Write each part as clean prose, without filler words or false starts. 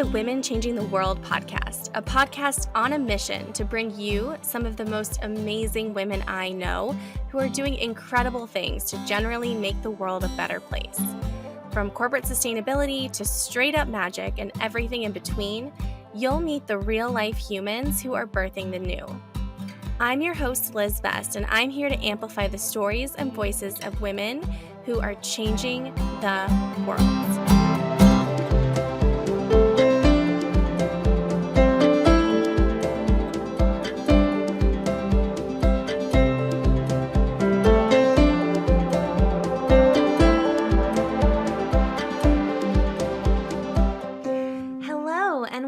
the Women Changing the World podcast, a podcast on a mission to bring you some of the most amazing women I know who are doing incredible things to generally make the world a better place. From corporate sustainability to straight up magic and everything in between, you'll meet the real life humans who are birthing the new. I'm your host, Liz Best, and I'm here to amplify the stories and voices of women who are changing the world.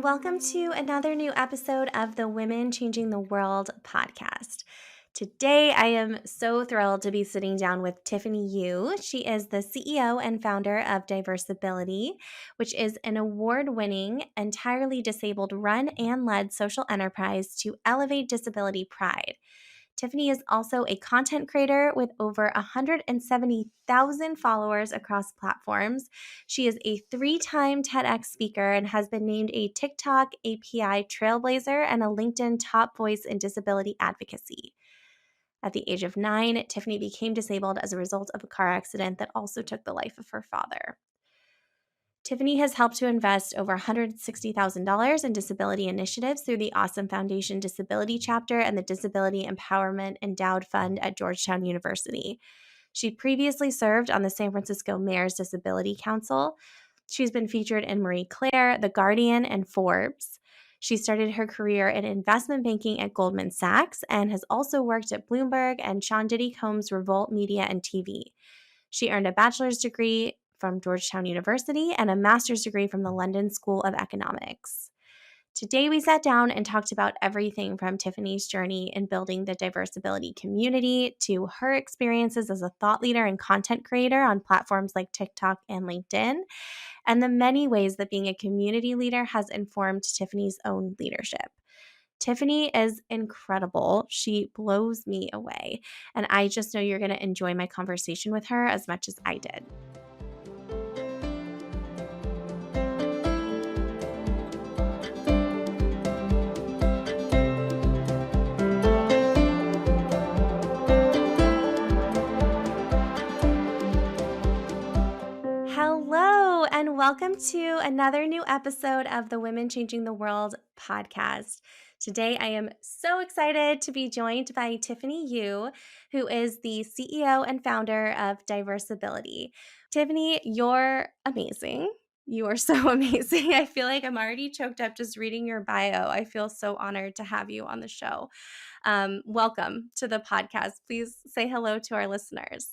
Welcome to another new episode of the Women Changing the World podcast. Today, I am so thrilled to be sitting down with Tiffany Yu. She is the CEO and founder of Diversability, which is an award-winning, entirely disabled run and led social enterprise to elevate disability pride. Tiffany is also a content creator with over 170,000 followers across platforms. She is a 3-time TEDx speaker and has been named a TikTok API trailblazer and a LinkedIn top voice in disability advocacy. At the age of 9, Tiffany became disabled as a result of a car accident that also took the life of her father. Tiffany has helped to invest over $160,000 in disability initiatives through the Awesome Foundation Disability Chapter and the Disability Empowerment Endowed Fund at Georgetown University. She previously served on the San Francisco Mayor's Disability Council. She's been featured in Marie Claire, The Guardian, and Forbes. She started her career in investment banking at Goldman Sachs and has also worked at Bloomberg and Sean Diddy Combs' Revolt Media and TV. She earned a bachelor's degree from Georgetown University and a master's degree from the London School of Economics. Today, we sat down and talked about everything from Tiffany's journey in building the Diversability community to her experiences as a thought leader and content creator on platforms like TikTok and LinkedIn, and the many ways that being a community leader has informed Tiffany's own leadership. Tiffany is incredible. She blows me away, and I just know you're going to enjoy my conversation with her as much as I did. Hello, and welcome to another new episode of the Women Changing the World podcast. Today, I am so excited to be joined by Tiffany Yu, who is the CEO and founder of Diversability. Tiffany, you're amazing. You are so amazing. I feel like I'm already choked up just reading your bio. I feel so honored to have you on the show. Welcome to the podcast. Please say hello to our listeners.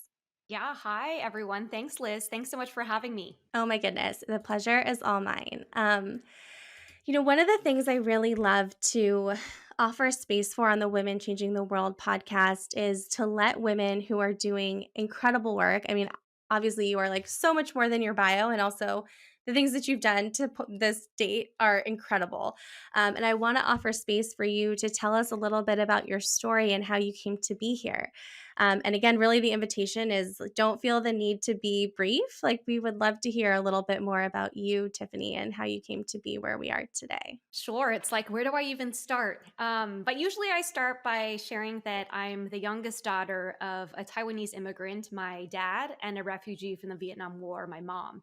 Yeah. Hi, everyone. Thanks, Liz. Thanks so much for having me. Oh my goodness. The pleasure is all mine. One of the things I really love to offer space for on the Women Changing the World podcast is to let women who are doing incredible work. I mean, obviously you are like so much more than your bio, and also the things that you've done to this date are incredible. And I want to offer space for you to tell us a little bit about your story and how you came to be here. And again, really the invitation is don't feel the need to be brief. Like we would love to hear a little bit more about you, Tiffany, and how you came to be where we are today. Sure. It's like, where do I even start? But usually I start by sharing that I'm the youngest daughter of a Taiwanese immigrant, my dad, and a refugee from the Vietnam War, my mom.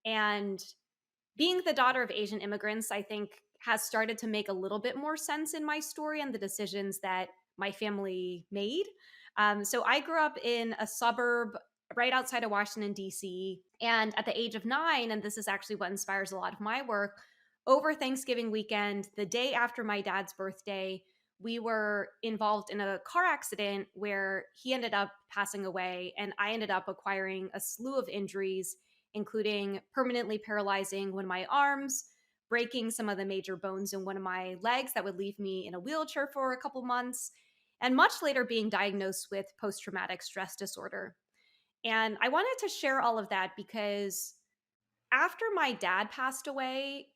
And being the daughter of Asian immigrants, I think, has started to make a little bit more sense in my story and the decisions that my family made. So I grew up in a suburb right outside of Washington, D.C. And at the age of 9, and this is actually what inspires a lot of my work, over Thanksgiving weekend, the day after my dad's birthday, we were involved in a car accident where he ended up passing away, and I ended up acquiring a slew of injuries, including permanently paralyzing one of my arms, breaking some of the major bones in one of my legs that would leave me in a wheelchair for a couple months, and much later being diagnosed with post-traumatic stress disorder. And I wanted to share all of that because after my dad passed away,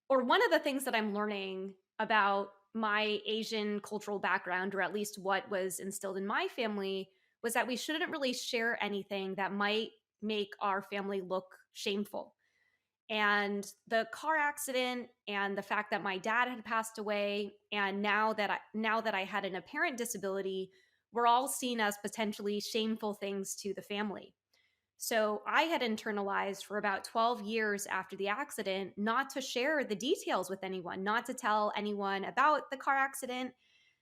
or one of the things that I'm learning about my Asian cultural background, or at least what was instilled in my family, was that we shouldn't really share anything that might make our family look shameful. And the car accident and the fact that my dad had passed away, and now that I had an apparent disability, were all seen as potentially shameful things to the family. So I had internalized for about 12 years after the accident not to share the details with anyone, not to tell anyone about the car accident,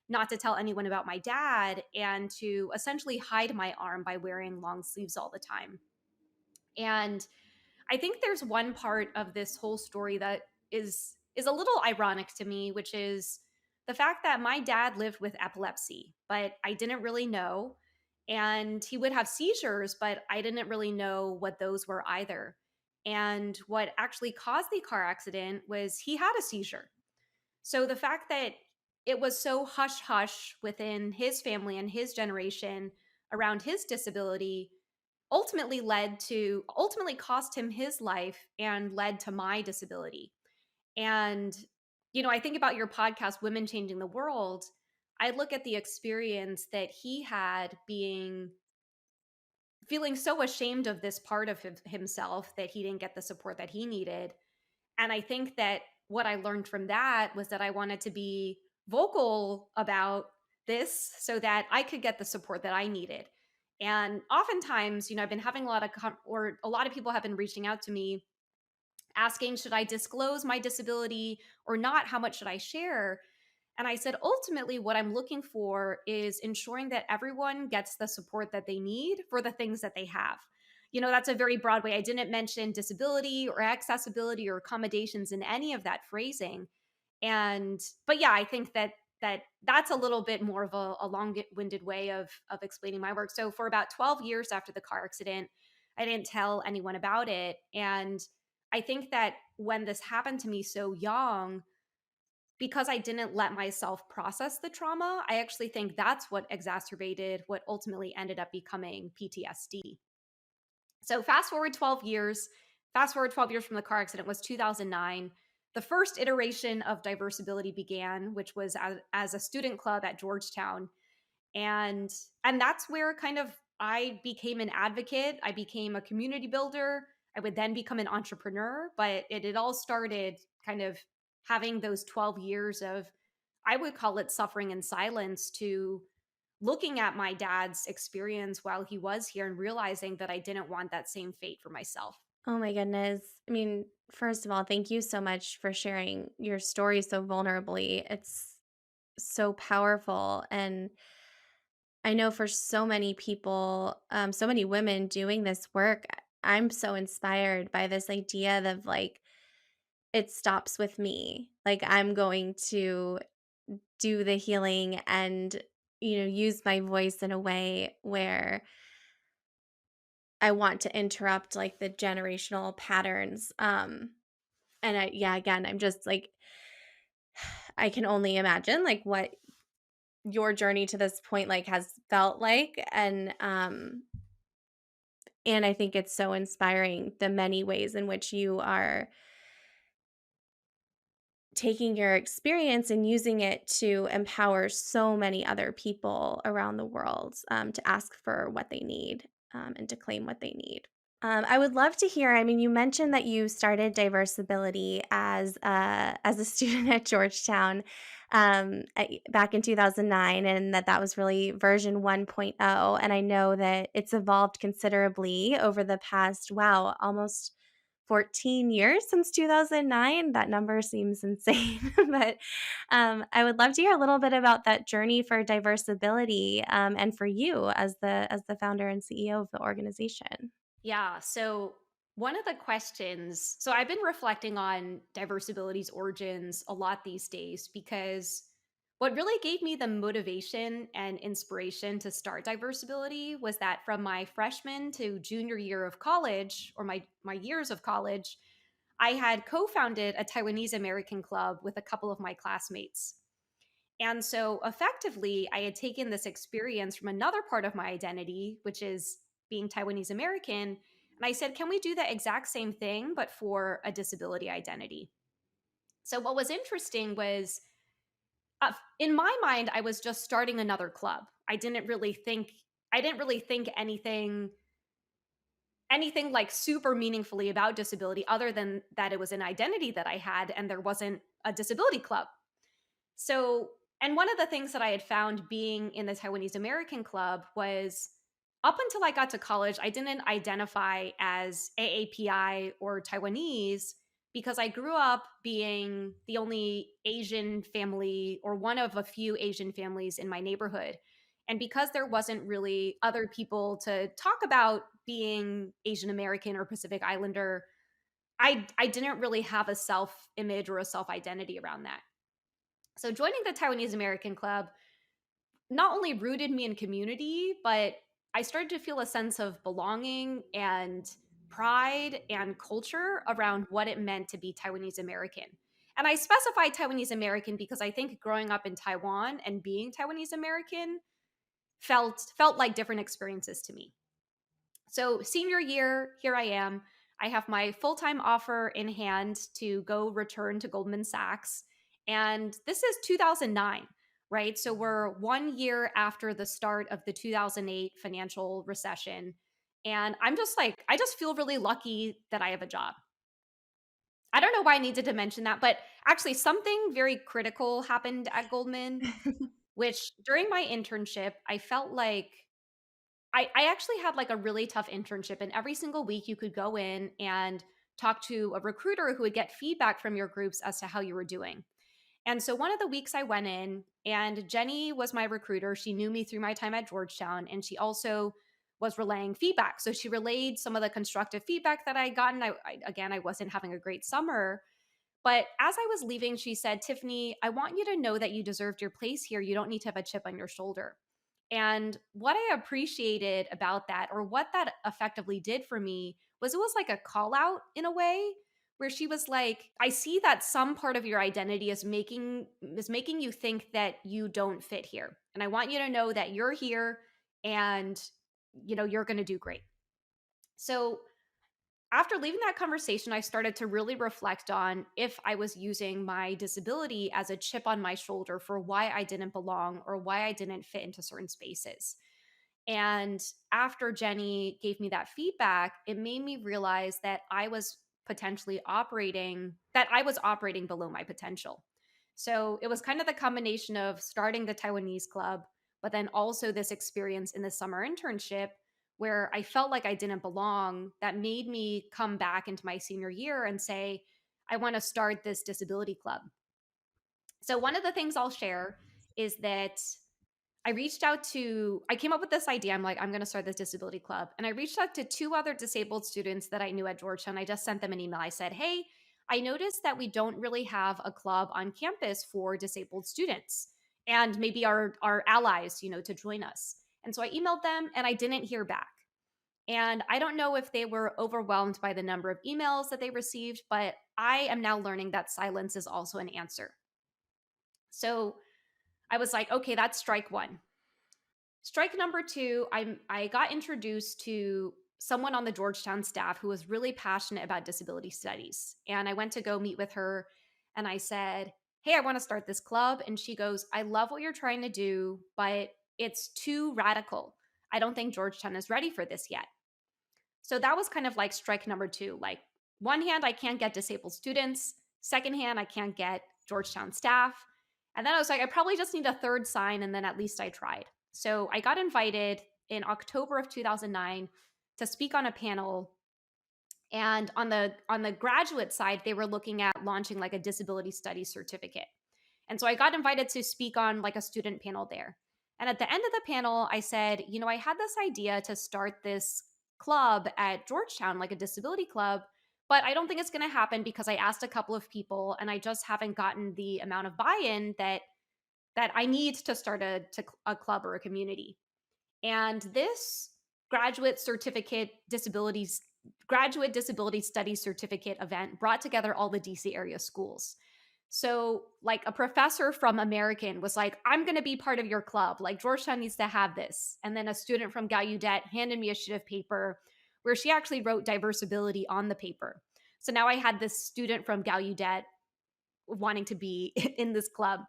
not to tell anyone about my dad, and to essentially hide my arm by wearing long sleeves all the time. And I think there's one part of this whole story that is a little ironic to me, which is the fact that my dad lived with epilepsy, but I didn't really know. And he would have seizures, but I didn't really know what those were either. And what actually caused the car accident was he had a seizure. So the fact that it was so hush hush within his family and his generation around his disability ultimately cost him his life and led to my disability. And I think about your podcast, Women Changing the World. I look at the experience that he had, being feeling so ashamed of this part of himself that he didn't get the support that he needed. And I think that what I learned from that was that I wanted to be vocal about this so that I could get the support that I needed. And oftentimes, I've been having or a lot of people have been reaching out to me asking, should I disclose my disability or not? How much should I share? And I said, ultimately, what I'm looking for is ensuring that everyone gets the support that they need for the things that they have. That's a very broad way. I didn't mention disability or accessibility or accommodations in any of that phrasing. But yeah, I think that's a little bit more of a long-winded way of explaining my work. So for about 12 years after the car accident, I didn't tell anyone about it. And I think that when this happened to me so young, because I didn't let myself process the trauma, I actually think that's what exacerbated what ultimately ended up becoming PTSD. So fast forward 12 years from the car accident was 2009. The first iteration of Diversability began, which was as a student club at Georgetown. And that's where kind of I became an advocate. I became a community builder. I would then become an entrepreneur, but it all started kind of having those 12 years of, I would call it, suffering in silence, to looking at my dad's experience while he was here and realizing that I didn't want that same fate for myself. Oh my goodness. I mean, first of all, thank you so much for sharing your story so vulnerably. It's so powerful. And I know for so many people, so many women doing this work, I'm so inspired by this idea of like, it stops with me. Like, I'm going to do the healing and, use my voice in a way where I want to interrupt like the generational patterns. Yeah, again, I'm just like, I can only imagine like what your journey to this point like has felt like. And I think it's so inspiring the many ways in which you are taking your experience and using it to empower so many other people around the world, to ask for what they need, and to claim what they need. I would love to hear. I mean, you mentioned that you started Diversability as a student at Georgetown, back in 2009, and that was really version 1.0. And I know that it's evolved considerably over the past, wow, almost 14 years since 2009. That number seems insane, but I would love to hear a little bit about that journey for Diversability, and for you as the founder and CEO of the organization. Yeah. So one of the questions, so I've been reflecting on Diversability's origins a lot these days, because what really gave me the motivation and inspiration to start Diversability was that from my freshman to junior year of college, or my years of college, I had co-founded a Taiwanese American club with a couple of my classmates. And so effectively, I had taken this experience from another part of my identity, which is being Taiwanese American. And I said, can we do the exact same thing, but for a disability identity? So what was interesting was, in my mind, I was just starting another club. I didn't really think anything anything like super meaningfully about disability other than that it was an identity that I had and there wasn't a disability club. So, and one of the things that I had found being in the Taiwanese American Club was up until I got to college, I didn't identify as AAPI or Taiwanese because I grew up being the only Asian family or one of a few Asian families in my neighborhood. And because there wasn't really other people to talk about being Asian American or Pacific Islander, I didn't really have a self image or a self identity around that. So joining the Taiwanese American Club not only rooted me in community, but I started to feel a sense of belonging and pride and culture around what it meant to be Taiwanese American. And I specify Taiwanese American because I think growing up in Taiwan and being Taiwanese American felt like different experiences to me. So, senior year, here I am. I have my full time offer in hand to go return to Goldman Sachs. And this is 2009, right? So, we're 1 year after the start of the 2008 financial recession. And I'm just like, I just feel really lucky that I have a job. I don't know why I needed to mention that, but actually, something very critical happened at Goldman, which during my internship, I felt like I actually had like a really tough internship, and every single week you could go in and talk to a recruiter who would get feedback from your groups as to how you were doing. And so one of the weeks I went in, and Jenny was my recruiter. She knew me through my time at Georgetown, and she also was relaying feedback. So she relayed some of the constructive feedback that I had gotten. Again, I wasn't having a great summer, but as I was leaving, she said, Tiffany, I want you to know that you deserved your place here. You don't need to have a chip on your shoulder. And what I appreciated about that, or what that effectively did for me, was it was like a call out in a way where she was like, I see that some part of your identity is making you think that you don't fit here. And I want you to know that you're here and you're going to do great. So after leaving that conversation, I started to really reflect on if I was using my disability as a chip on my shoulder for why I didn't belong or why I didn't fit into certain spaces. And after Jenny gave me that feedback, it made me realize that I was operating below my potential. So it was kind of the combination of starting the Taiwanese club, but then also this experience in the summer internship where I felt like I didn't belong that made me come back into my senior year and say, I want to start this disability club. So one of the things I'll share is that I came up with this idea. I'm like, I'm going to start this disability club. And I reached out to two other disabled students that I knew at Georgetown. I just sent them an email. I said, hey, I noticed that we don't really have a club on campus for disabled students and maybe our allies, to join us. And so I emailed them and I didn't hear back. And I don't know if they were overwhelmed by the number of emails that they received, but I am now learning that silence is also an answer. So I was like, okay, that's strike one. Strike number two, I got introduced to someone on the Georgetown staff who was really passionate about disability studies. And I went to go meet with her and I said, hey, I want to start this club. And she goes, I love what you're trying to do, but it's too radical. I don't think Georgetown is ready for this yet. So that was kind of like strike number two. Like, one hand, I can't get disabled students. Second hand, I can't get Georgetown staff. And then I was like, I probably just need a third sign. And then at least I tried. So I got invited in October of 2009 to speak on a panel. And on the graduate side, they were looking at launching like a disability studies certificate. And so I got invited to speak on like a student panel there. And at the end of the panel, I said, I had this idea to start this club at Georgetown, like a disability club, but I don't think it's going to happen because I asked a couple of people and I just haven't gotten the amount of buy-in that I need to start a club or a community. And this graduate disability studies certificate event brought together all the DC area schools. So, like, a professor from American was like, I'm going to be part of your club. Like, Georgetown needs to have this. And then a student from Gallaudet handed me a sheet of paper where she actually wrote Diversability on the paper. So now I had this student from Gallaudet wanting to be in this club.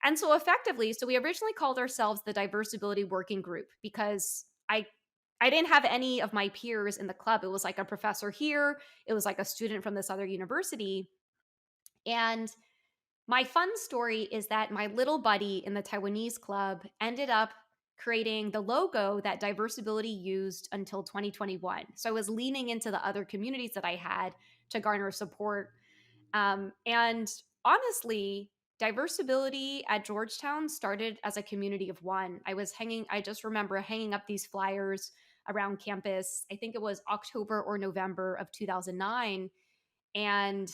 And so effectively, so we originally called ourselves the Diversability Working Group because I I didn't have any of my peers in the club. It was like a professor here, it was like a student from this other university. And my fun story is that my little buddy in the Taiwanese club ended up creating the logo that Diversability used until 2021. So I was leaning into the other communities that I had to garner support. And honestly, Diversability at Georgetown started as a community of one. I just remember hanging up these flyers around campus. I think it was October or November of 2009. And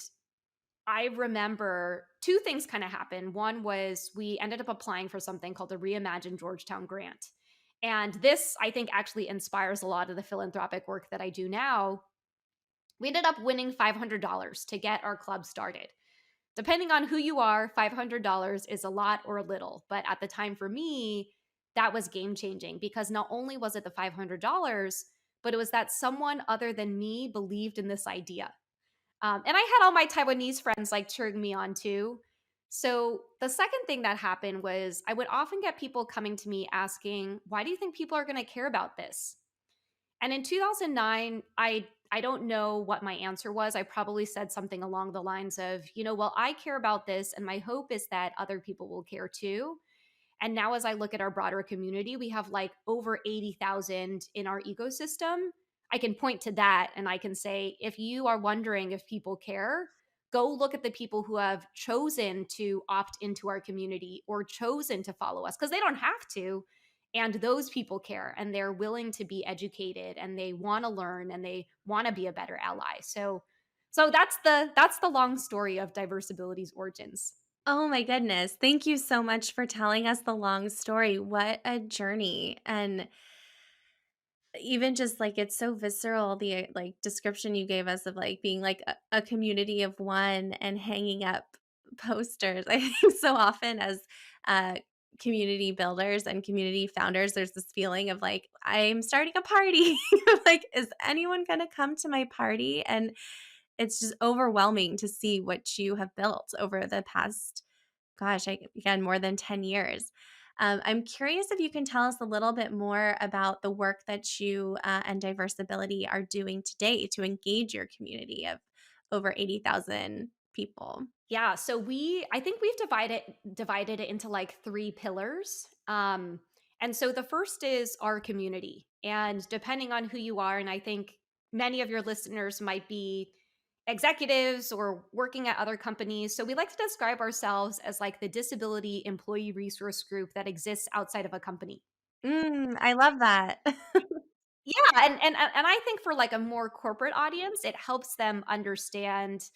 I remember two things kind of happened. One was we ended up applying for something called the Reimagine Georgetown grant. And this, I think, actually inspires a lot of the philanthropic work that I do now. We ended up winning $500 to get our club started. Depending on who you are, $500 is a lot or a little. But at the time for me, that was game changing because not only was it the $500, but it was that someone other than me believed in this idea. And I had all my Taiwanese friends like cheering me on too. So the second thing that happened was I would often get people coming to me asking, why do you think people are going to care about this? And in 2009, I don't know what my answer was. I probably said something along the lines of, well, I care about this and my hope is that other people will care too. And now, as I look at our broader community, we have like over 80,000 in our ecosystem. I can point to that and I can say, if you are wondering if people care, go look at the people who have chosen to opt into our community or chosen to follow us because they don't have to. And those people care and they're willing to be educated and they want to learn and they want to be a better ally. So that's the long story of Diversability's origins. Oh my goodness. Thank you so much for telling us the long story. What a journey. And even just like it's so visceral, the like description you gave us of like being like a community of one and hanging up posters. I think so often as uh community builders and community founders, there's this feeling of like, I'm starting a party. Like, is anyone gonna come to my party? And it's just overwhelming to see what you have built over the past, gosh, again, more than 10 years. I'm curious if you can tell us a little bit more about the work that you and Diversability are doing today to engage your community of over 80,000 people. Yeah, so I think we've divided it into like three pillars. And so the first is our community. And depending on who you are, and I think many of your listeners might be executives or working at other companies. So we like to describe ourselves as like the disability employee resource group that exists outside of a company. I love that. Yeah, and I think for like a more corporate audience, it helps them understand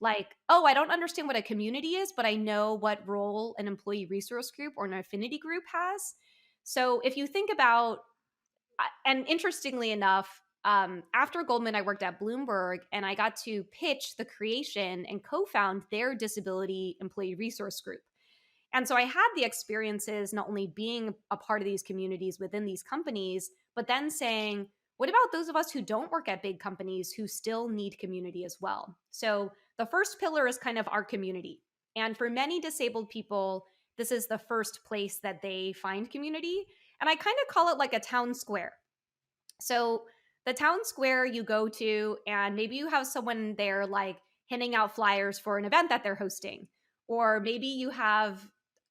like, oh, I don't understand what a community is, but I know what role an employee resource group or an affinity group has. So if you think about, and interestingly enough, after Goldman, I worked at Bloomberg and I got to pitch the creation and co-found their disability employee resource group. And so I had the experiences not only being a part of these communities within these companies, but then saying, what about those of us who don't work at big companies who still need community as well? So the first pillar is kind of our community. And for many disabled people, this is the first place that they find community. And I kind of call it like a town square. So the town square you go to, and maybe you have someone there like handing out flyers for an event that they're hosting. Or maybe you have,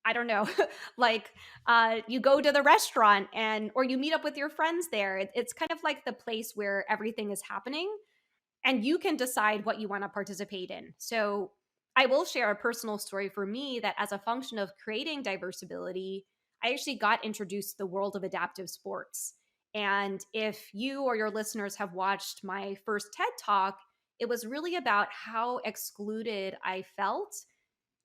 I don't know, like you go to the restaurant and or you meet up with your friends there. It's kind of like the place where everything is happening and you can decide what you want to participate in. So I will share a personal story for me that as a function of creating Diversability, I actually got introduced to the world of adaptive sports. And if you or your listeners have watched my first TED Talk, it was really about how excluded I felt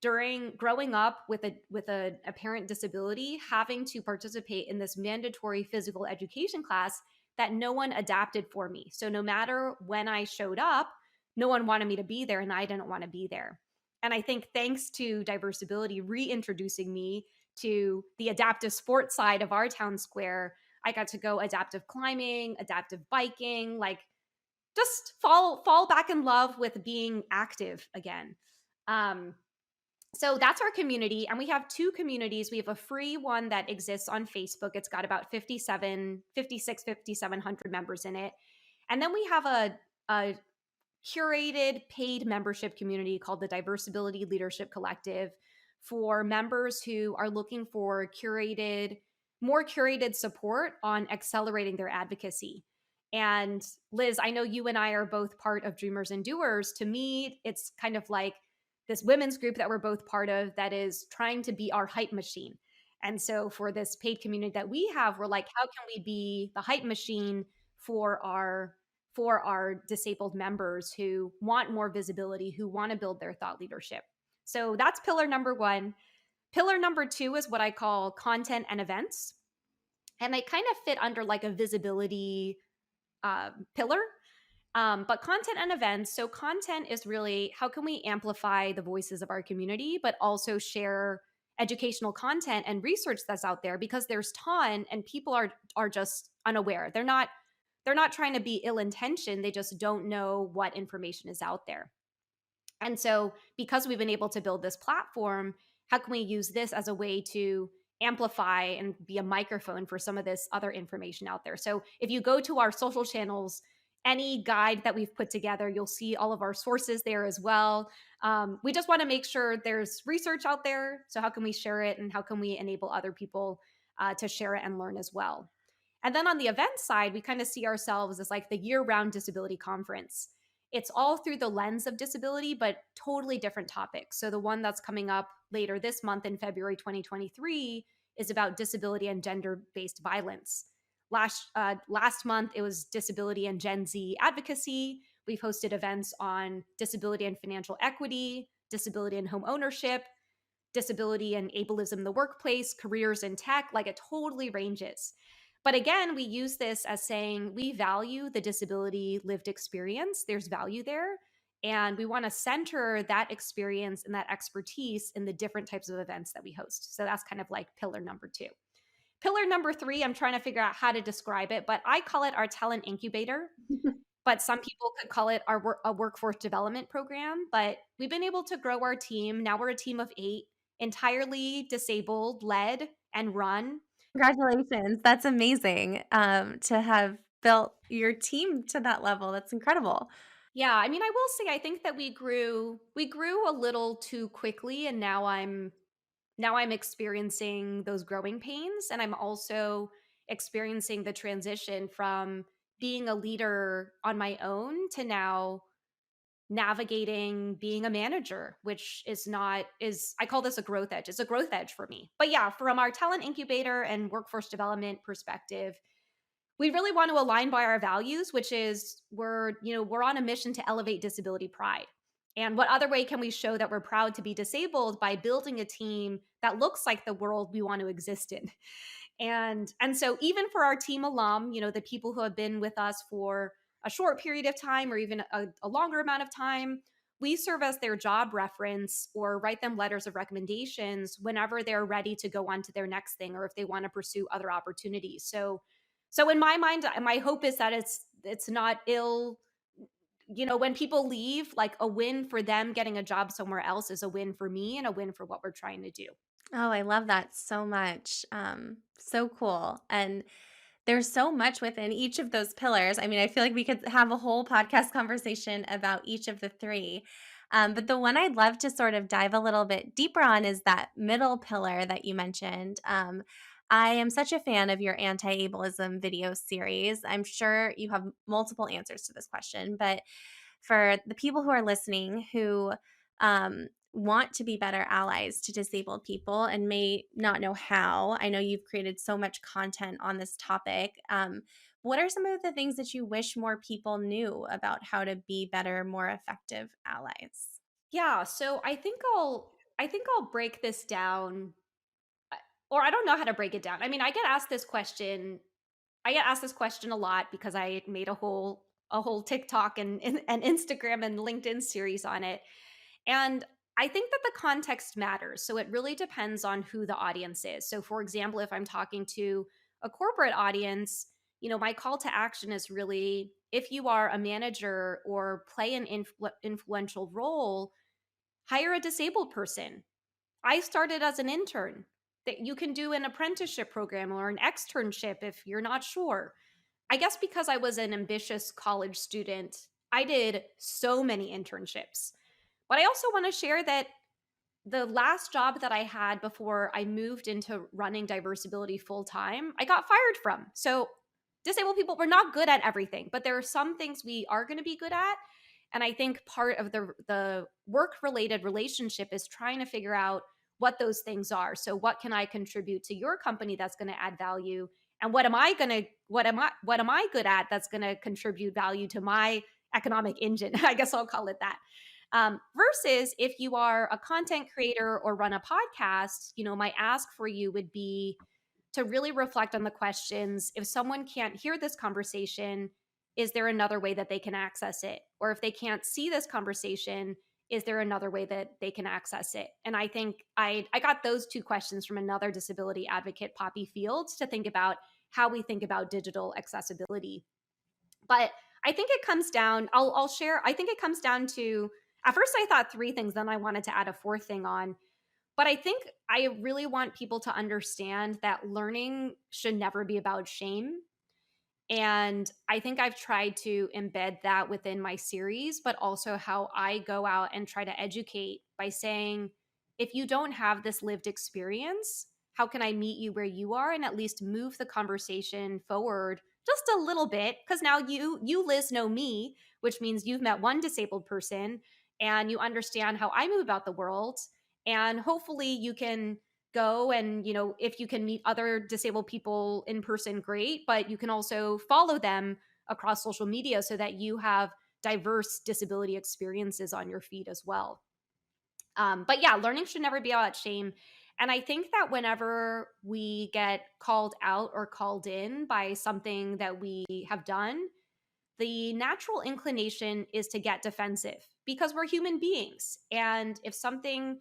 during growing up with a apparent disability, having to participate in this mandatory physical education class that no one adapted for me. So no matter when I showed up, no one wanted me to be there and I didn't want to be there. And I think thanks to Diversability reintroducing me to the adaptive sports side of our town square, I got to go adaptive climbing, adaptive biking, like just fall back in love with being active again. Um, So that's our community. And we have two communities. We have a free one that exists on Facebook. It's got about 5,700 members in it. And then we have a curated paid membership community called the Diversability Leadership Collective for members who are looking for more curated support on accelerating their advocacy. And Liz, I know you and I are both part of Dreamers and Doers. To me, it's kind of like this women's group that we're both part of that is trying to be our hype machine. And so for this paid community that we have, we're like, how can we be the hype machine for our disabled members who want more visibility, who want to build their thought leadership? So that's pillar number one. Pillar number two is what I call content and events. And they kind of fit under like a visibility pillar. But content and events. So, content is really how can we amplify the voices of our community, but also share educational content and research that's out there because there's ton and people are just unaware. They're not trying to be ill intentioned. They just don't know what information is out there. And so, because we've been able to build this platform, how can we use this as a way to amplify and be a microphone for some of this other information out there? So, if you go to our social channels, any guide that we've put together, you'll see all of our sources there as well. We just want to make sure there's research out there. So, how can we share it and how can we enable other people to share it and learn as well? And then on the event side, we kind of see ourselves as like the year round disability conference. It's all through the lens of disability, but totally different topics. So the one that's coming up later this month in February 2023 is about disability and gender based violence. Last month, it was disability and Gen Z advocacy. We've hosted events on disability and financial equity, disability and home ownership, disability and ableism in the workplace, careers in tech, like it totally ranges. But again, we use this as saying we value the disability lived experience. There's value there. And we want to center that experience and that expertise in the different types of events that we host. So that's kind of like pillar number two. Pillar number three, I'm trying to figure out how to describe it, but I call it our talent incubator. But some people could call it a workforce development program. But we've been able to grow our team. Now we're a team of 8, entirely disabled, led and run. Congratulations. That's amazing, to have built your team to that level. That's incredible. Yeah, I mean, I will say I think that we grew a little too quickly, and now I'm experiencing those growing pains, and I'm also experiencing the transition from being a leader on my own to now navigating being a manager, which is I call this a growth edge. It's a growth edge for me. But yeah, from our talent incubator and workforce development perspective, we really want to align by our values, which is we're on a mission to elevate disability pride. And what other way can we show that we're proud to be disabled by building a team that looks like the world we want to exist in? And so even for our team alum, the people who have been with us for a short period of time or even a longer amount of time, we serve as their job reference or write them letters of recommendations whenever they're ready to go on to their next thing or if they want to pursue other opportunities. So in my mind, my hope is that it's not ill. When people leave, like a win for them getting a job somewhere else is a win for me and a win for what we're trying to do. Oh, I love that so much. So cool. And there's so much within each of those pillars. I mean, I feel like we could have a whole podcast conversation about each of the three. But the one I'd love to sort of dive a little bit deeper on is that middle pillar that you mentioned. I am such a fan of your anti ableism video series. I'm sure you have multiple answers to this question, but for the people who are listening who want to be better allies to disabled people and may not know how, I know you've created so much content on this topic. What are some of the things that you wish more people knew about how to be better, more effective allies? Yeah, so I think I'll break this down, uh, or I don't know how to break it down. I mean, I get asked this question a lot because I made a whole TikTok and Instagram and LinkedIn series on it. And I think that the context matters. So it really depends on who the audience is. So for example, if I'm talking to a corporate audience, my call to action is really if you are a manager or play an influential role, hire a disabled person. I started as an intern. That you can do an apprenticeship program or an externship if you're not sure. I guess because I was an ambitious college student, I did so many internships. But I also want to share that the last job that I had before I moved into running Diversability full time, I got fired from. So, disabled people, we're not good at everything, but there are some things we are going to be good at. And I think part of the work related relationship is trying to figure out what those things are. So, what can I contribute to your company that's going to add value? And what am I good at that's going to contribute value to my economic engine? I guess I'll call it that. Versus if you are a content creator or run a podcast, my ask for you would be to really reflect on the questions. If someone can't hear this conversation, is there another way that they can access it? Or if they can't see this conversation, is there another way that they can access it? And I think I got those two questions from another disability advocate, Poppy Fields, to think about how we think about digital accessibility. But I think it comes down, I'll share, I think it comes down to, at first I thought three things, then I wanted to add a fourth thing on. But I think I really want people to understand that learning should never be about shame. And I think I've tried to embed that within my series, but also how I go out and try to educate by saying, if you don't have this lived experience, how can I meet you where you are and at least move the conversation forward just a little bit? Because now you, Liz, know me, which means you've met one disabled person and you understand how I move about the world. And hopefully you can go and if you can meet other disabled people in person, great, but you can also follow them across social media so that you have diverse disability experiences on your feed as well. But yeah, learning should never be about shame. And I think that whenever we get called out or called in by something that we have done, the natural inclination is to get defensive because we're human beings. And if someone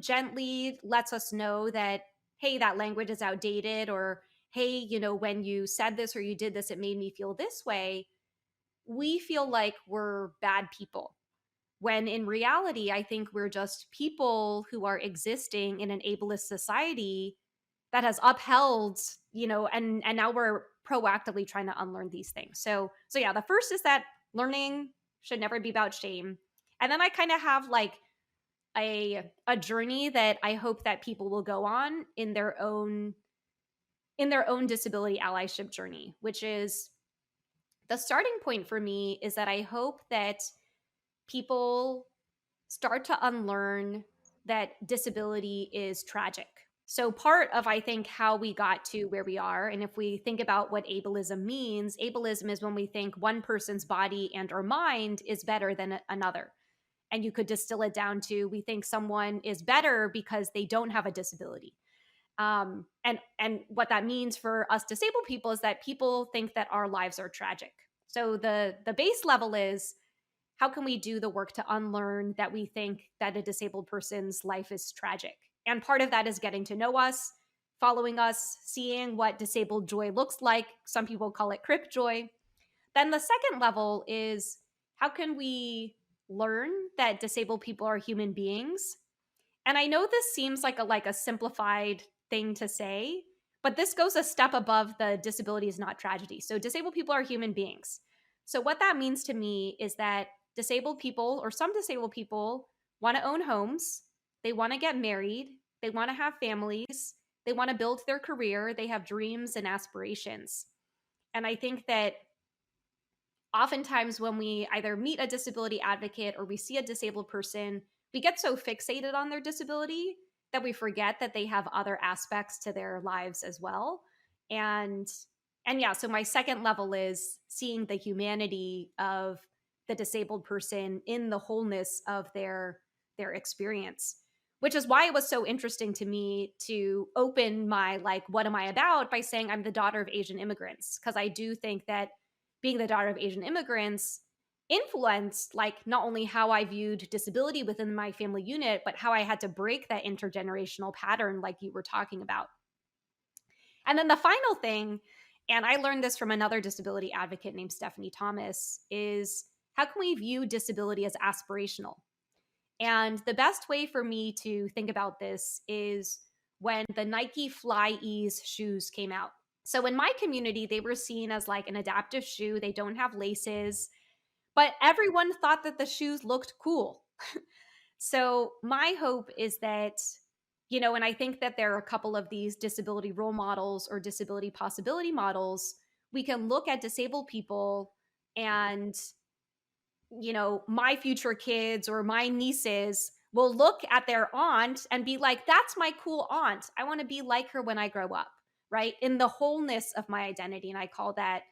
gently lets us know that, hey, that language is outdated, or hey, when you said this or you did this, it made me feel this way, we feel like we're bad people. When in reality, I think we're just people who are existing in an ableist society that has upheld, and now we're proactively trying to unlearn these things. So yeah, the first is that learning should never be about shame. And then I kind of have like a journey that I hope that people will go on in their own disability allyship journey, which is the starting point for me is that I hope that people start to unlearn that disability is tragic. So part of I think how we got to where we are, and if we think about what ableism means, ableism is when we think one person's body and or mind is better than another. And you could distill it down to we think someone is better because they don't have a disability. And what that means for us disabled people is that people think that our lives are tragic. So the base level is how can we do the work to unlearn that we think that a disabled person's life is tragic? And part of that is getting to know us, following us, seeing what disabled joy looks like. Some people call it crip joy. Then the second level is how can we learn that disabled people are human beings? And I know this seems like a simplified thing to say, but this goes a step above the disability is not tragedy. So disabled people are human beings. So what that means to me is that disabled people or some disabled people want to own homes, they want to get married, they want to have families, they want to build their career, they have dreams and aspirations. And I think that oftentimes when we either meet a disability advocate or we see a disabled person, we get so fixated on their disability that we forget that they have other aspects to their lives as well. And yeah, so my second level is seeing the humanity of the disabled person in the wholeness of their experience, which is why it was so interesting to me to open my like what am I about by saying I'm the daughter of Asian immigrants, because I do think that being the daughter of Asian immigrants influenced like not only how I viewed disability within my family unit, but how I had to break that intergenerational pattern like you were talking about. And then the final thing, and I learned this from another disability advocate named Stephanie Thomas, is how can we view disability as aspirational? And the best way for me to think about this is when the Nike Fly Ease shoes came out. So in my community, they were seen as like an adaptive shoe. They don't have laces, but everyone thought that the shoes looked cool. So my hope is that, and I think that there are a couple of these disability role models or disability possibility models. We can look at disabled people and, my future kids or my nieces will look at their aunt and be like, that's my cool aunt. I want to be like her when I grow up, right? In the wholeness of my identity. And I call that,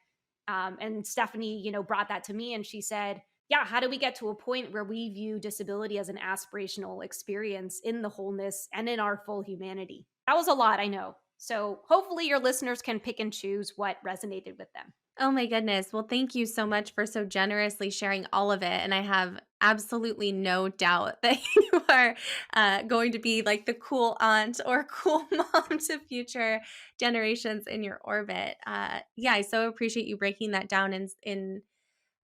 and Stephanie, brought that to me and she said, yeah, how do we get to a point where we view disability as an aspirational experience in the wholeness and in our full humanity? That was a lot, I know. So hopefully your listeners can pick and choose what resonated with them. Oh my goodness. Well, thank you so much for so generously sharing all of it. And I have absolutely no doubt that you are going to be like the cool aunt or cool mom to future generations in your orbit. Yeah, I so appreciate you breaking that down in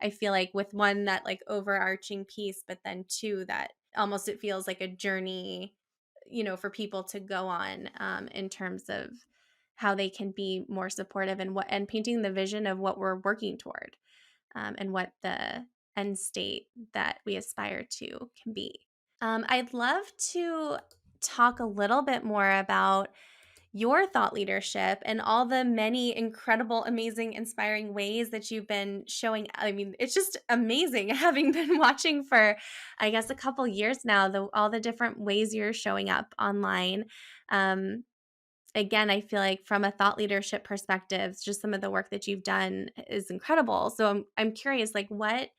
I feel like with one, that like overarching piece, but then two, that almost it feels like a journey, for people to go on, in terms of how they can be more supportive and painting the vision of what we're working toward, and what the end state that we aspire to can be. I'd love to talk a little bit more about your thought leadership and all the many incredible, amazing, inspiring ways that you've been showing. I mean, it's just amazing having been watching for, I guess, a couple years now, all the different ways you're showing up online. Um, Again, I feel like from a thought leadership perspective, just some of the work that you've done is incredible. So I'm curious, like what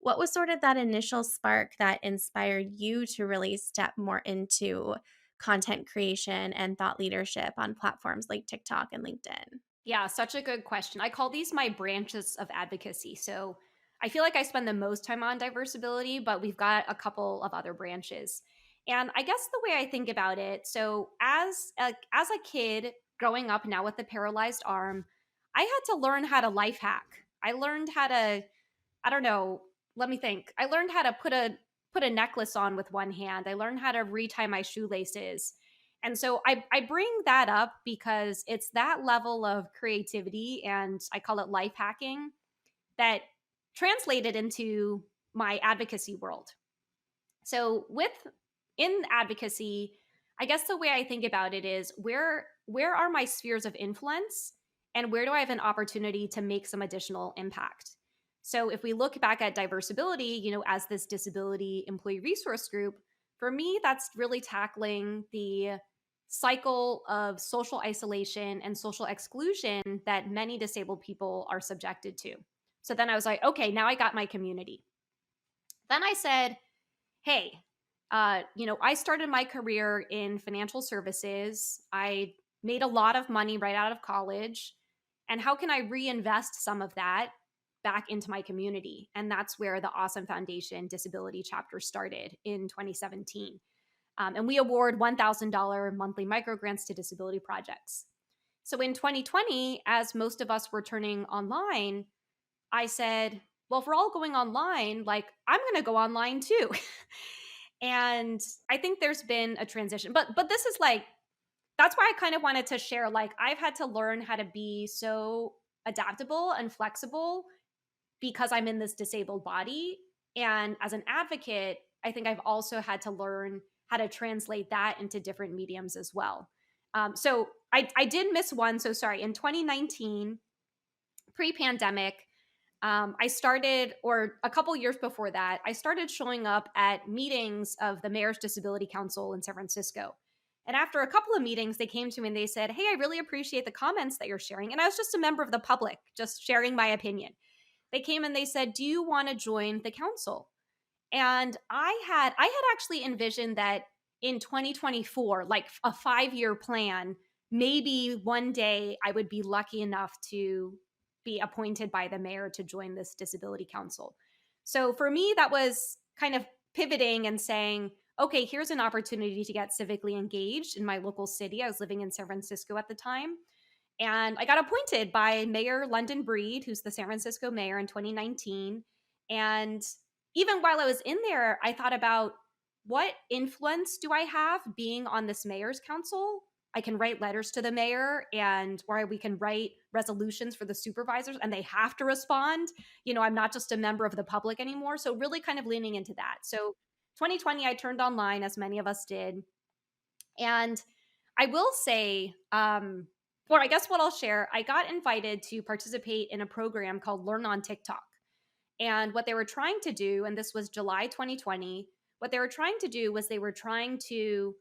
was sort of that initial spark that inspired you to really step more into content creation and thought leadership on platforms like TikTok and LinkedIn? Yeah, such a good question. I call these my branches of advocacy. So I feel like I spend the most time on diversability, but we've got a couple of other branches. And I guess the way I think about it, so as a kid growing up now with a paralyzed arm, I had to learn how to life hack. I learned how to, I don't know, let me think. I learned how to put a necklace on with one hand. I learned how to retie my shoelaces. And so I bring that up because it's that level of creativity and I call it life hacking that translated into my advocacy world. So with in advocacy, I guess the way I think about it is where are my spheres of influence and where do I have an opportunity to make some additional impact? So if we look back at Diversability, as this disability employee resource group, for me that's really tackling the cycle of social isolation and social exclusion that many disabled people are subjected to. So then I was like, okay, now I got my community. Then I said, hey, I started my career in financial services. I made a lot of money right out of college. And how can I reinvest some of that back into my community? And that's where the Awesome Foundation Disability chapter started in 2017. And we award $1,000 monthly microgrants to disability projects. So in 2020, as most of us were turning online, I said, well, if we're all going online, like I'm going to go online too. And I think there's been a transition, but this is like, that's why I kind of wanted to share, like I've had to learn how to be so adaptable and flexible because I'm in this disabled body. And as an advocate, I think I've also had to learn how to translate that into different mediums as well. So I did miss one. So sorry. In 2019, pre-pandemic, I started, or a couple years before that, I started showing up at meetings of the Mayor's Disability Council in San Francisco. And after a couple of meetings, they came to me and they said, hey, I really appreciate the comments that you're sharing. And I was just a member of the public, just sharing my opinion. They came and they said, do you want to join the council? And I had actually envisioned that in 2024, like a 5-year plan, maybe one day I would be lucky enough to be appointed by the mayor to join this disability council. So for me, that was kind of pivoting and saying, okay, here's an opportunity to get civically engaged in my local city. I was living in San Francisco at the time. And I got appointed by Mayor London Breed, who's the San Francisco mayor in 2019. And even while I was in there, I thought about what influence do I have being on this mayor's council? I can write letters to the mayor or we can write resolutions for the supervisors and they have to respond. I'm not just a member of the public anymore. So really kind of leaning into that. So 2020, I turned online as many of us did. And I will say, or I guess what I'll share, I got invited to participate in a program called Learn on TikTok. And what they were trying to do, and this was July 2020, what they were trying to do was they were trying to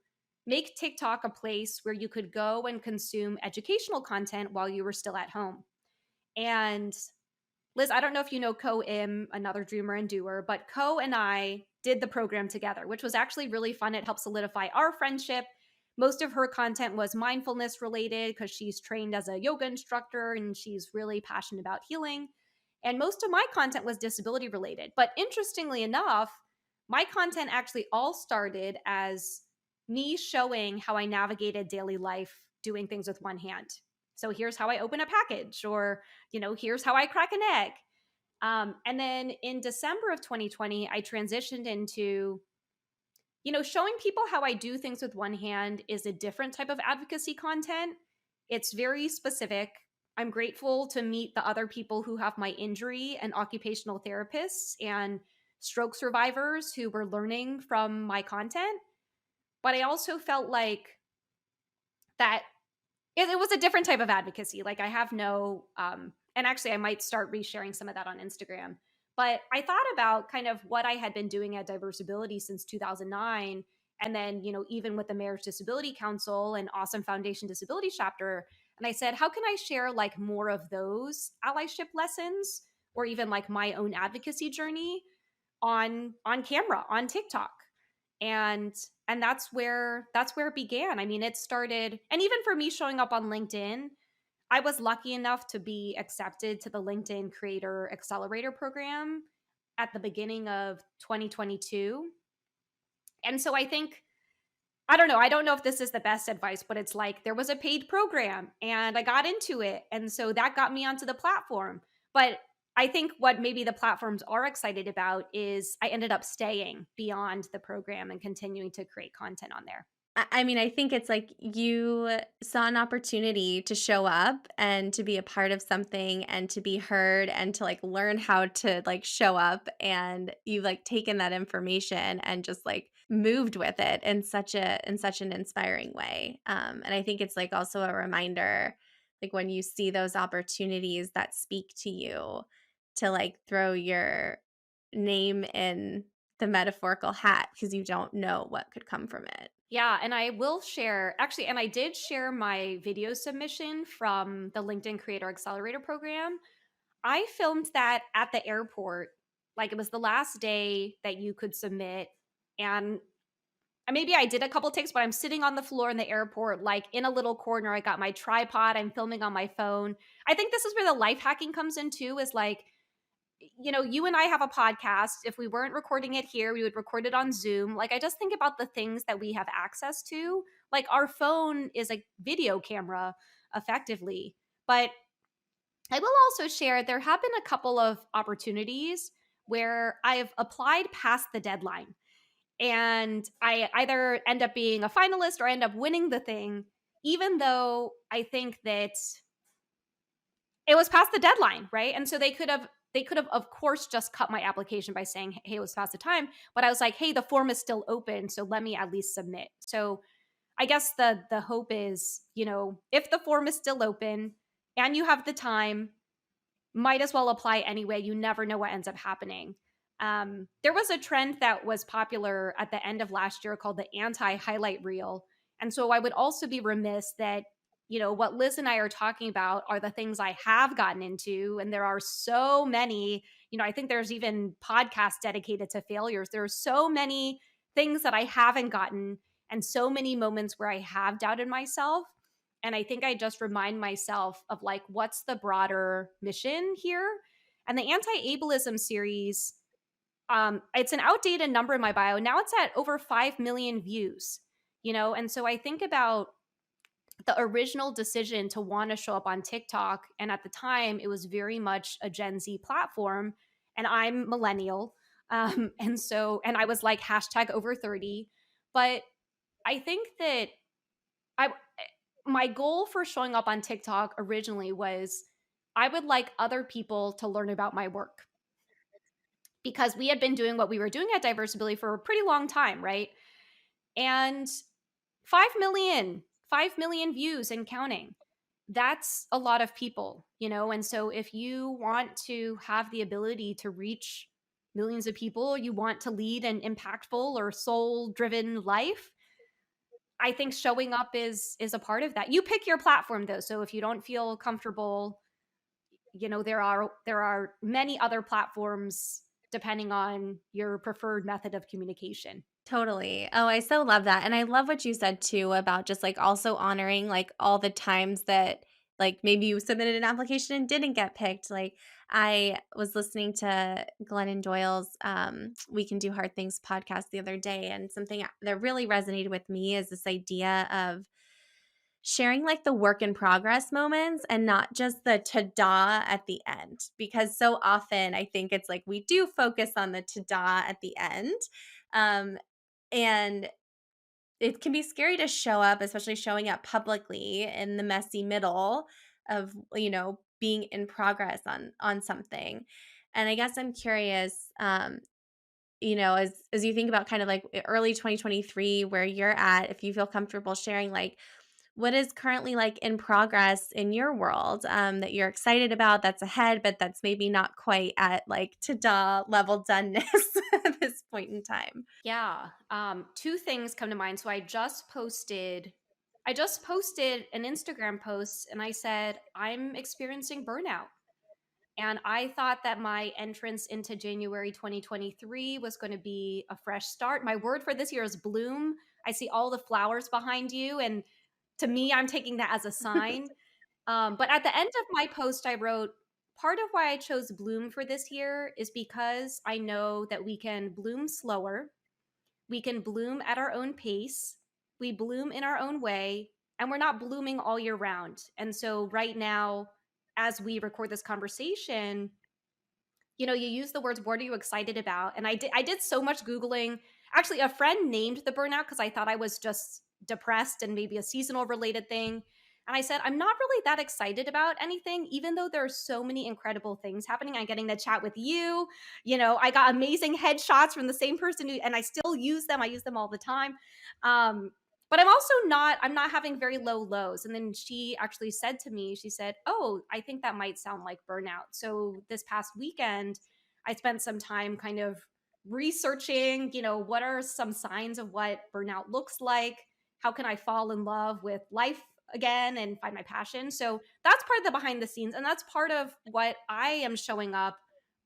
make TikTok a place where you could go and consume educational content while you were still at home. And Liz, I don't know if you know Ko Im, another dreamer and doer, but Ko and I did the program together, which was actually really fun. It helped solidify our friendship. Most of her content was mindfulness related because she's trained as a yoga instructor and she's really passionate about healing. And most of my content was disability related. But interestingly enough, my content actually all started as me showing how I navigated daily life doing things with one hand. So here's how I open a package, or here's how I crack an egg. And then in December of 2020, I transitioned into, showing people how I do things with one hand is a different type of advocacy content. It's very specific. I'm grateful to meet the other people who have my injury and occupational therapists and stroke survivors who were learning from my content. But I also felt like that it was a different type of advocacy. Like I have no, and actually I might start resharing some of that on Instagram. But I thought about kind of what I had been doing at Diversability since 2009. And then, even with the Mayor's Disability Council and Awesome Foundation Disability Chapter. And I said, how can I share like more of those allyship lessons or even like my own advocacy journey on camera, on TikTok? and and that's where it began. I mean, it started, and even for me showing up on LinkedIn, I was lucky enough to be accepted to the LinkedIn Creator Accelerator program at the beginning of 2022. And so I don't know if this is the best advice, but it's like there was a paid program and I got into it. And so that got me onto the platform. But I think what maybe the platforms are excited about is I ended up staying beyond the program and continuing to create content on there. I mean, I think it's like you saw an opportunity to show up and to be a part of something and to be heard and to like learn how to like show up, and you've like taken that information and just like moved with it in such an inspiring way. And I think it's like also a reminder, like when you see those opportunities that speak to you, to like throw your name in the metaphorical hat because you don't know what could come from it. Yeah, and I will share actually, and I did share my video submission from the LinkedIn Creator Accelerator program. I filmed that at the airport. Like it was the last day that you could submit. And maybe I did a couple takes, but I'm sitting on the floor in the airport, like in a little corner. I got my tripod, I'm filming on my phone. I think this is where the life hacking comes in too, is like, you and I have a podcast. If we weren't recording it here, we would record it on Zoom. Like, I just think about the things that we have access to. Like, our phone is a video camera effectively. But I will also share there have been a couple of opportunities where I've applied past the deadline and I either end up being a finalist or I end up winning the thing, even though I think that it was past the deadline, right? And so they could have of course just cut my application by saying, hey, it was past the time. But I was like, hey, the form is still open, so let me at least submit. So I guess the hope is, if the form is still open and you have the time, might as well apply anyway. You never know what ends up happening. There was a trend that was popular at the end of last year called the anti-highlight reel. And so I would also be remiss that, what Liz and I are talking about are the things I have gotten into. And there are so many, I think there's even podcasts dedicated to failures. There are so many things that I haven't gotten and so many moments where I have doubted myself. And I think I just remind myself of like, what's the broader mission here? And the anti-ableism series, it's an outdated number in my bio. Now it's at over 5 million views, and so I think about the original decision to want to show up on TikTok. And at the time, it was very much a Gen Z platform. And I'm millennial. And I was like hashtag over 30. But I think that I my goal for showing up on TikTok originally was I would like other people to learn about my work because we had been doing what we were doing at Diversability for a pretty long time, right? And 5 million, 5 million views and counting. That's a lot of people, you know? And so if you want to have the ability to reach millions of people, you want to lead an impactful or soul driven life, I think showing up is a part of that. You pick your platform though. So if you don't feel comfortable, you know, there are many other platforms depending on your preferred method of communication. Totally. Oh, I so love that. And I love what you said too about just like also honoring like all the times that like maybe you submitted an application and didn't get picked. Like I was listening to Glennon Doyle's We Can Do Hard Things podcast the other day, and something that really resonated with me is this idea of sharing like the work in progress moments and not just the ta-da at the end, because so often I think it's like we do focus on the ta-da at the end. Um, and it can be scary to show up, especially showing up publicly in the messy middle of, being in progress on something. And I guess I'm curious, as you think about kind of like early 2023 where you're at, if you feel comfortable sharing, like what is currently like in progress in your world, that you're excited about, that's ahead, but that's maybe not quite at like ta-da level doneness at this point in time. Yeah. Two things come to mind. So I just posted an Instagram post and I said, I'm experiencing burnout. And I thought that my entrance into January 2023 was going to be a fresh start. My word for this year is bloom. I see all the flowers behind you. And to me, I'm taking that as a sign. But at the end of my post, I wrote, part of why I chose bloom for this year is because I know that we can bloom slower, we can bloom at our own pace. We bloom in our own way, and we're not blooming all year round. And so, right now, as we record this conversation, you know, you use the words, what are you excited about? And I did so much Googling. Actually, a friend named the burnout because I thought I was just depressed and maybe a seasonal related thing. And I said, I'm not really that excited about anything, even though there are so many incredible things happening. I'm getting to chat with you. You know, I got amazing headshots from the same person and I still use them. I use them all the time. Um, but I'm not having very low lows. And then she actually said to me, she said, oh, I think that might sound like burnout. So this past weekend I spent some time kind of researching, you know, what are some signs of what burnout looks like, how can I fall in love with life again and find my passion. So that's part of the behind the scenes, and that's part of what I am showing up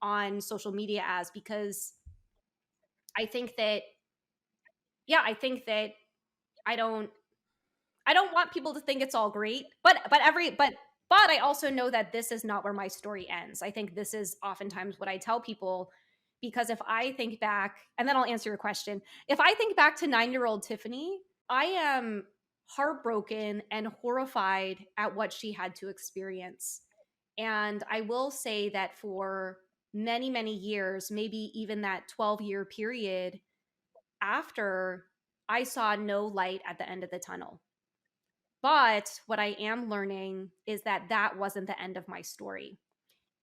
on social media as, because I think that yeah, I think that I don't I don't want people to think it's all great, but I also know that this is not where my story ends. I think this is oftentimes what I tell people, because if I think back, and then I'll answer your question. If I think back to 9-year-old Tiffany, I am heartbroken and horrified at what she had to experience. And I will say that for many, many years, maybe even that 12-year period after, I saw no light at the end of the tunnel. But what I am learning is that that wasn't the end of my story.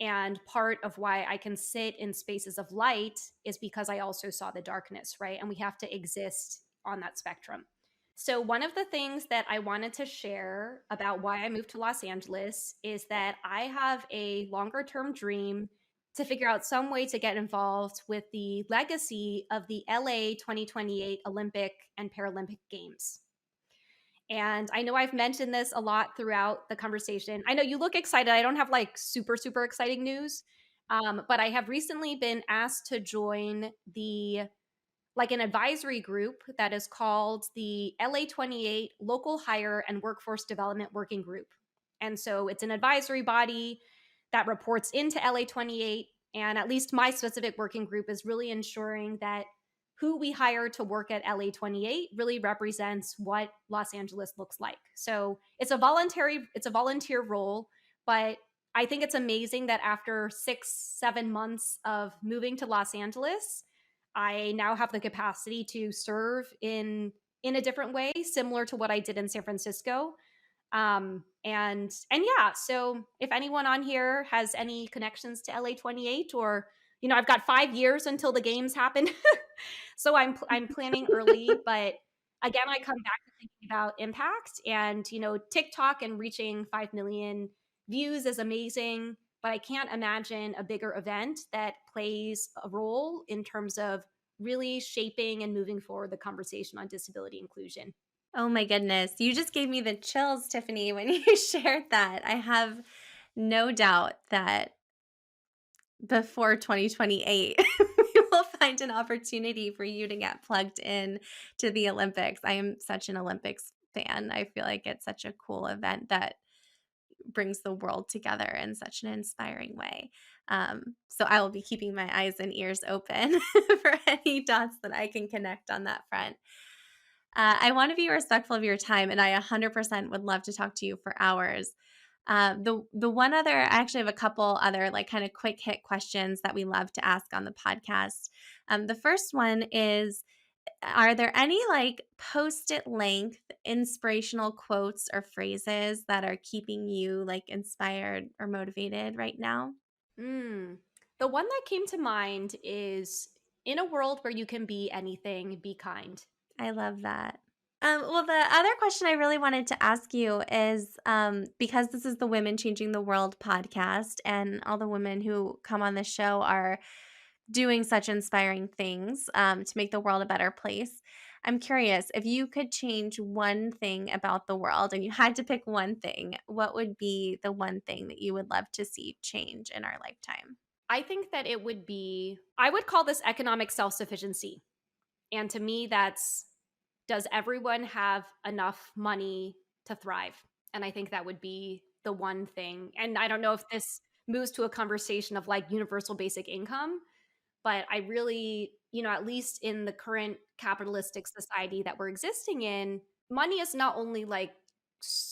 And part of why I can sit in spaces of light is because I also saw the darkness, right? And we have to exist on that spectrum. So, one of the things that I wanted to share about why I moved to Los Angeles is that I have a longer term dream to figure out some way to get involved with the legacy of the LA 2028 Olympic and Paralympic Games. And I know I've mentioned this a lot throughout the conversation. I know you look excited. I don't have like super, super exciting news. But I have recently been asked to join an advisory group that is called the LA 28 Local Hire and Workforce Development Working Group. And so it's an advisory body that reports into LA 28. And at least my specific working group is really ensuring that who we hire to work at LA 28 really represents what Los Angeles looks like. So it's a volunteer role, but I think it's amazing that after 6, 7 months of moving to Los Angeles, I now have the capacity to serve in a different way, similar to what I did in San Francisco. And yeah, so if anyone on here has any connections to LA 28, or I've got 5 years until the games happen. So I'm planning early, but again, I come back to thinking about impact, and TikTok and reaching 5 million views is amazing, but I can't imagine a bigger event that plays a role in terms of really shaping and moving forward the conversation on disability inclusion. Oh my goodness. You just gave me the chills, Tiffany, when you shared that. I have no doubt that before 2028, we will find an opportunity for you to get plugged in to the Olympics. I am such an Olympics fan. I feel like it's such a cool event that brings the world together in such an inspiring way. So I will be keeping my eyes and ears open for any dots that I can connect on that front. I want to be respectful of your time, and I 100% would love to talk to you for hours. The one other, I actually have a couple other like kind of quick hit questions that we love to ask on the podcast. The first one is, are there any like post-it length inspirational quotes or phrases that are keeping you like inspired or motivated right now? Mm. The one that came to mind is, in a world where you can be anything, be kind. I love that. Well, the other question I really wanted to ask you is, because this is the Women Changing the World podcast, and all the women who come on the show are doing such inspiring things to make the world a better place. I'm curious, if you could change one thing about the world and you had to pick one thing, what would be the one thing that you would love to see change in our lifetime? I think that I would call this economic self sufficiency. And to me, that's, does everyone have enough money to thrive? And I think that would be the one thing. And I don't know if this moves to a conversation of like universal basic income, but I really, at least in the current capitalistic society that we're existing in, money is not only like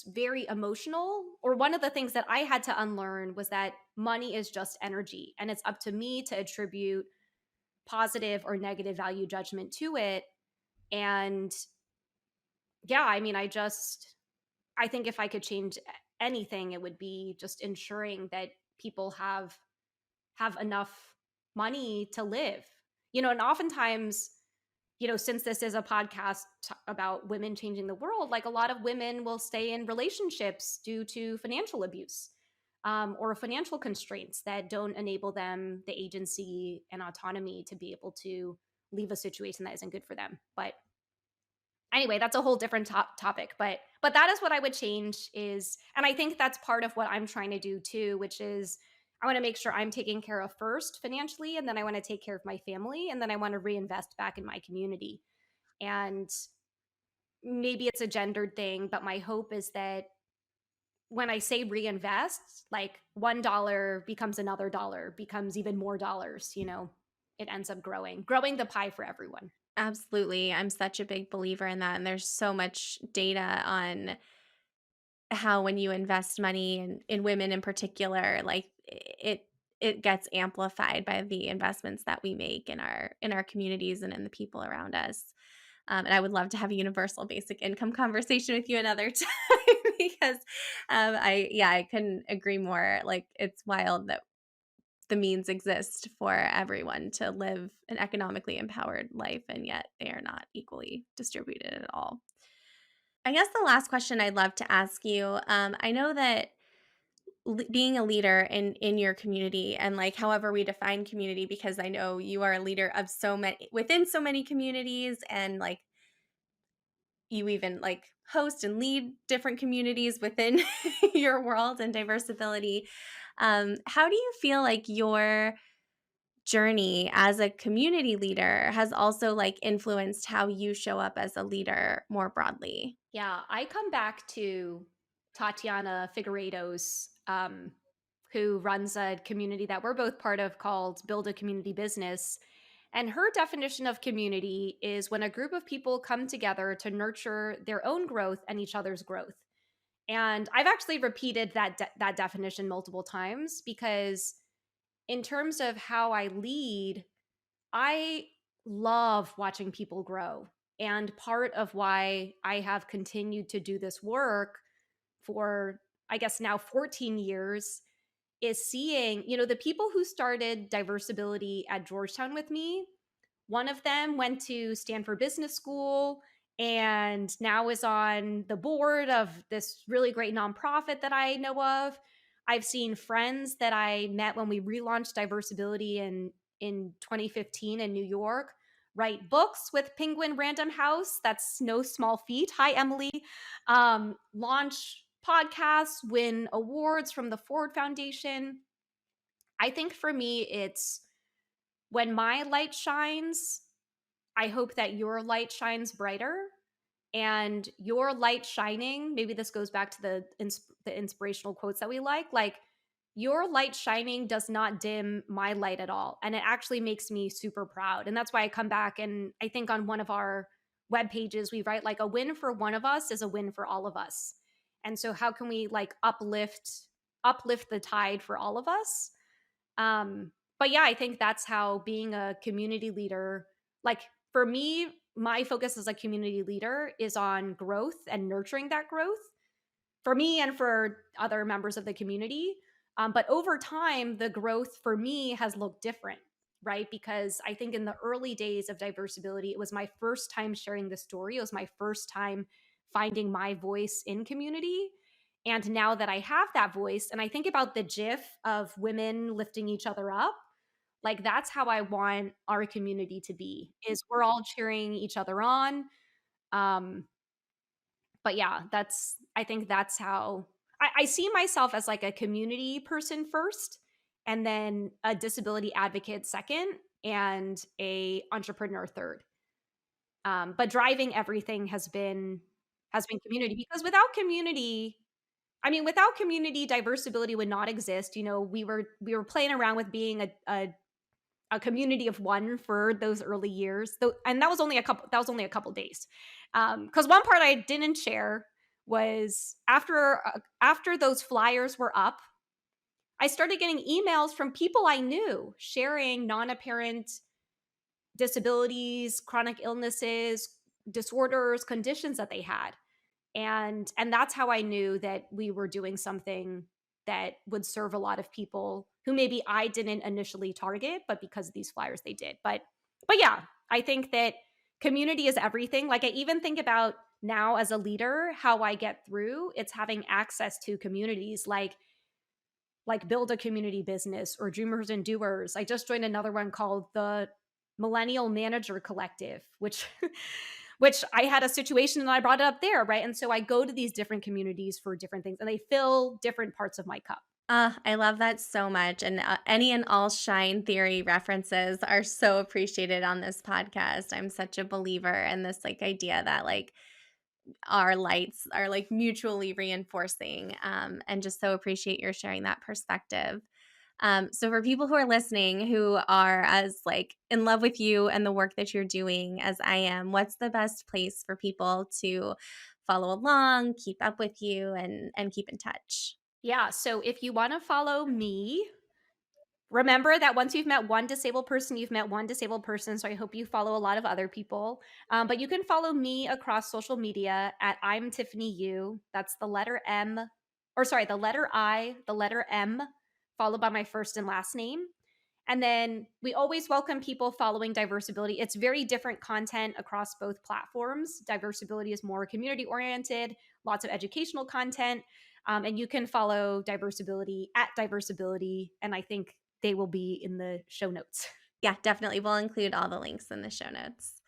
very emotional, or one of the things that I had to unlearn was that money is just energy, and it's up to me to attribute positive or negative value judgment to it. And yeah, I mean, I think if I could change anything, it would be just ensuring that people have enough money to live. And oftentimes, since this is a podcast about women changing the world, like a lot of women will stay in relationships due to financial abuse, or financial constraints that don't enable them the agency and autonomy to be able to leave a situation that isn't good for them. But anyway, that's a whole different topic. But that is what I would change is, and I think that's part of what I'm trying to do too, which is I want to make sure I'm taken care of first financially, and then I want to take care of my family, and then I want to reinvest back in my community. And maybe it's a gendered thing, but my hope is that when I say reinvest, like $1 becomes another dollar, becomes even more dollars, it ends up growing the pie for everyone. Absolutely. I'm such a big believer in that. And there's so much data on how when you invest money in women in particular, like it gets amplified by the investments that we make in our communities and in the people around us. And I would love to have a universal basic income conversation with you another time because I couldn't agree more. Like it's wild that the means exist for everyone to live an economically empowered life, and yet they are not equally distributed at all. I guess the last question I'd love to ask you, I know that being a leader in your community and like however we define community, because I know you are a leader of so many within so many communities, and like you even like host and lead different communities within your world and Diversability. How do you feel like your journey as a community leader has also like influenced how you show up as a leader more broadly? Yeah, I come back to Tatiana Figueiredo's, who runs a community that we're both part of called Build a Community Business. And her definition of community is when a group of people come together to nurture their own growth and each other's growth. And I've actually repeated that definition multiple times because, in terms of how I lead, I love watching people grow. And part of why I have continued to do this work for, I guess, now 14 years is seeing, the people who started Diversability at Georgetown with me. One of them went to Stanford Business School and now is on the board of this really great nonprofit that I know of. I've seen friends that I met when we relaunched Diversability in 2015 in New York write books with Penguin Random House. That's no small feat. Hi, Emily. Launch podcasts, win awards from the Ford Foundation. I think for me, it's when my light shines, I hope that your light shines brighter. And your light shining, maybe this goes back to the inspirational quotes that we like your light shining does not dim my light at all. And it actually makes me super proud. And that's why I come back, and I think on one of our web pages, we write like a win for one of us is a win for all of us. And so how can we like uplift the tide for all of us? But yeah, I think that's how being a community leader, like for me, my focus as a community leader is on growth and nurturing that growth for me and for other members of the community. But over time, the growth for me has looked different, right? Because I think in the early days of Diversability, it was my first time sharing the story. It was my first time finding my voice in community. And now that I have that voice, and I think about the GIF of women lifting each other up, like that's how I want our community to be, is we're all cheering each other on. Um, but yeah, I think that's how I see myself as like a community person first, and then a disability advocate second, and a entrepreneur third. But driving everything has been community, because without community, Diversability would not exist. We were playing around with being a community of one for those early years, though, and that was only a couple days. Because one part I didn't share was after those flyers were up, I started getting emails from people I knew sharing non-apparent disabilities, chronic illnesses, disorders, conditions that they had. And that's how I knew that we were doing something that would serve a lot of people who maybe I didn't initially target, but because of these flyers they did. But yeah, I think that community is everything. Like I even think about now as a leader, how I get through, it's having access to communities like Build a Community Business or Dreamers and Doers. I just joined another one called the Millennial Manager Collective, which which I had a situation and I brought it up there, right? And so I go to these different communities for different things, and they fill different parts of my cup. I love that so much. And any and all shine theory references are so appreciated on this podcast. I'm such a believer in this like idea that like our lights are like mutually reinforcing, and just so appreciate your sharing that perspective. So for people who are listening who are as like in love with you and the work that you're doing as I am, what's the best place for people to follow along, keep up with you, and keep in touch? Yeah. So if you want to follow me, remember that once you've met one disabled person, you've met one disabled person. So I hope you follow a lot of other people. But you can follow me across social media at I'm Tiffany Yu. That's the letter M, or sorry, the letter I, the letter M, followed by my first and last name. And then we always welcome people following Diversability. It's very different content across both platforms. Diversability is more community oriented, lots of educational content. And you can follow Diversability at Diversability. And I think they will be in the show notes. Yeah, definitely. We'll include all the links in the show notes.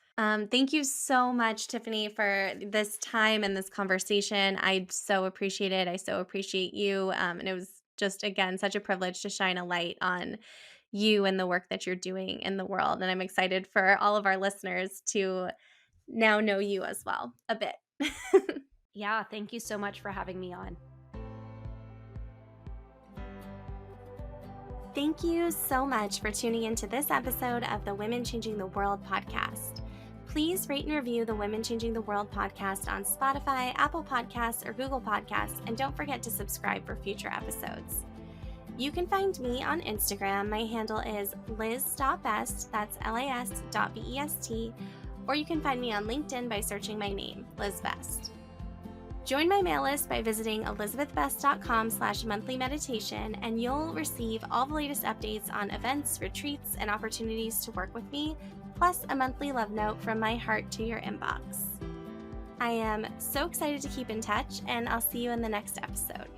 Thank you so much, Tiffany, for this time and this conversation. I so appreciate it. I so appreciate you. And it was just, again, such a privilege to shine a light on you and the work that you're doing in the world. And I'm excited for all of our listeners to now know you as well a bit. Yeah, thank you so much for having me on. Thank you so much for tuning into this episode of the Women Changing the World podcast. Please rate and review the Women Changing the World podcast on Spotify, Apple Podcasts, or Google Podcasts, and don't forget to subscribe for future episodes. You can find me on Instagram. My handle is liz.best, that's lis.best, or you can find me on LinkedIn by searching my name, Liz Best. Join my mail list by visiting elizabethbest.com/monthly meditation, and you'll receive all the latest updates on events, retreats, and opportunities to work with me, plus a monthly love note from my heart to your inbox. I am so excited to keep in touch, and I'll see you in the next episode.